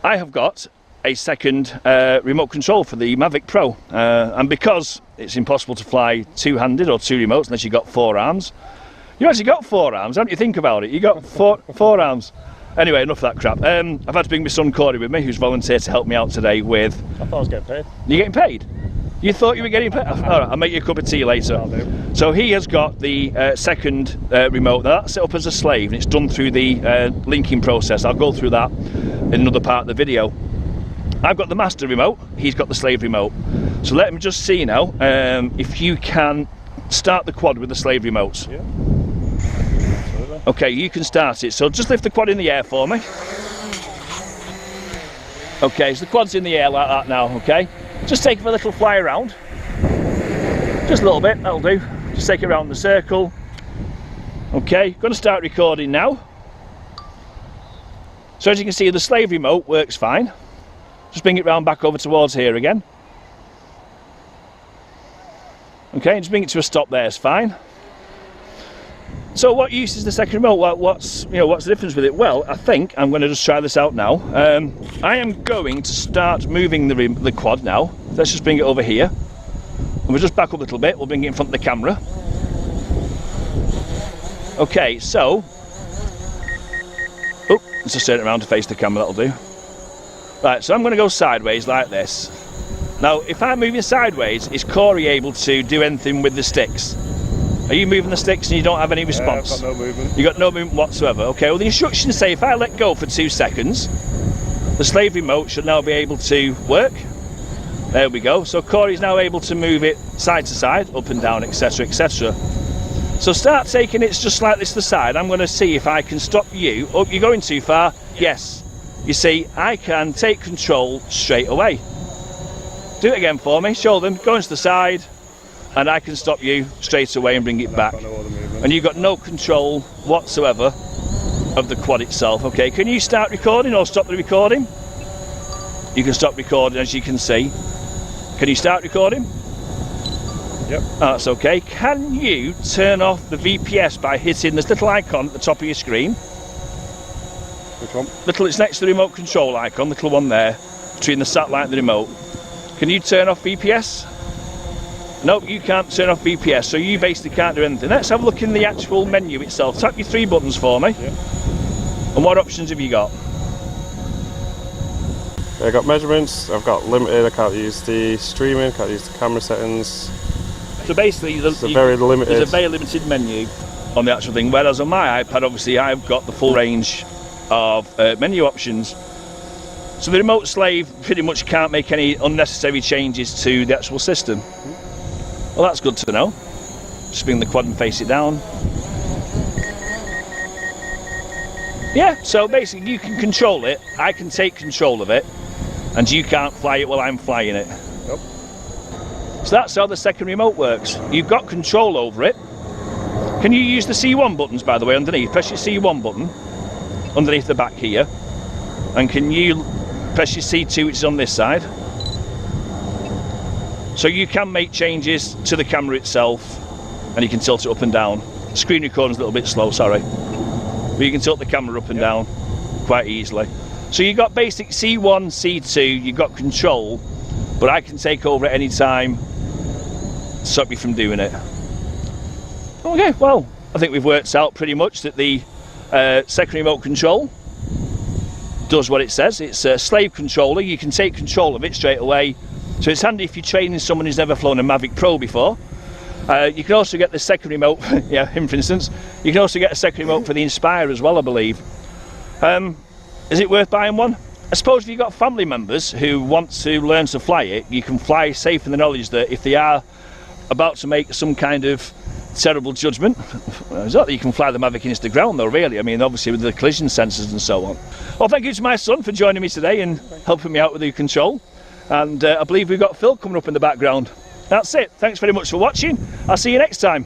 I have got a second remote control for the Mavic Pro, and because it's impossible to fly two-handed or two remotes unless you've got 4 arms. You actually got 4 arms, haven't you? Think about it. You got four arms. Anyway, enough of that crap. I've had to bring my son Corey with me, who's volunteered to help me out today with... I thought I was getting paid. You're getting paid? You thought you were getting paid? Alright, I'll make you a cup of tea later. I'll do. So he has got the second remote. Now that's set up as a slave and it's done through the linking process. I'll go through that in another part of the video. I've got the master remote, he's got the slave remote. So let me just see now if you can start the quad with the slave remotes. Yeah. Okay, you can start it. So just lift the quad in the air for me. Okay, so the quad's in the air like that now, okay? Just take it for a little fly around. Just a little bit, that'll do. Just take it around the circle. Okay, going to start recording now. So as you can see, the slave remote works fine. Just bring it round back over towards here again. Okay, just bring it to a stop there, it's fine. So what use is the second remote? What's the difference with it? Well, I think I'm going to just try this out now. I am going to start moving the quad now. Let's just bring it over here. And we'll just back up a little bit. We'll bring it in front of the camera. Okay, so... Oh, let's just turn it around to face the camera, that'll do. Right, so I'm going to go sideways like this. Now, if I'm moving sideways, is Corey able to do anything with the sticks? Are you moving the sticks and you don't have any response? I've got no movement. You've got no movement whatsoever. Okay, well the instructions say if I let go for 2 seconds, the slave remote should now be able to work. There we go. So Corey's now able to move it side to side, up and down, etc, etc. So start taking it just like this to the side. I'm going to see if I can stop you. Oh, you're going too far? Yes. You see, I can take control straight away. Do it again for me. Show them. Go into the side. And I can stop you straight away and bring it back. And you've got no control whatsoever of the quad itself. Okay, can you start recording or stop the recording? You can stop recording, as you can see. Can you start recording? Yep. That's okay. Can you turn off the VPS by hitting this little icon at the top of your screen? Which one? It's next to the remote control icon, the little one there, between the satellite and the remote. Can you turn off VPS? No, you can't turn off VPS, so you basically can't do anything. Let's have a look in the actual menu itself. Tap your 3 buttons for me. Yeah. And what options have you got? I've got measurements, I've got limited, I can't use the streaming, can't use the camera settings. So basically, there's a very limited menu on the actual thing, whereas on my iPad, obviously, I've got the full range of menu options. So the remote slave pretty much can't make any unnecessary changes to the actual system. Well, that's good to know. Just bring the quad and face it down. Yeah, so basically you can control it, I can take control of it, and you can't fly it while I'm flying it. Nope. So that's how the second remote works. You've got control over it. Can you use the C1 buttons, by the way, underneath? Press your C1 button underneath the back here. And can you press your C2, which is on this side? So you can make changes to the camera itself, and you can tilt it up and down. Screen recording's a little bit slow, sorry. But you can tilt the camera up and down quite easily. So you've got basic C1, C2, you've got control, but I can take over at any time to stop you from doing it. Okay, well, I think we've worked out pretty much that the second remote control does what it says. It's a slave controller, you can take control of it straight away. So it's handy if you're training someone who's never flown a Mavic Pro before. You can also get the second remote, yeah, him for instance. You can also get a second remote for the Inspire as well, I believe. Is it worth buying one? I suppose if you've got family members who want to learn to fly it, you can fly safe in the knowledge that if they are about to make some kind of terrible judgment, it's not that you can fly the Mavic into the ground though, really. I mean, obviously with the collision sensors and so on. Well, thank you to my son for joining me today and helping me out with the control. And I believe we've got Phil coming up in the background. That's it. Thanks very much for watching. I'll see you next time.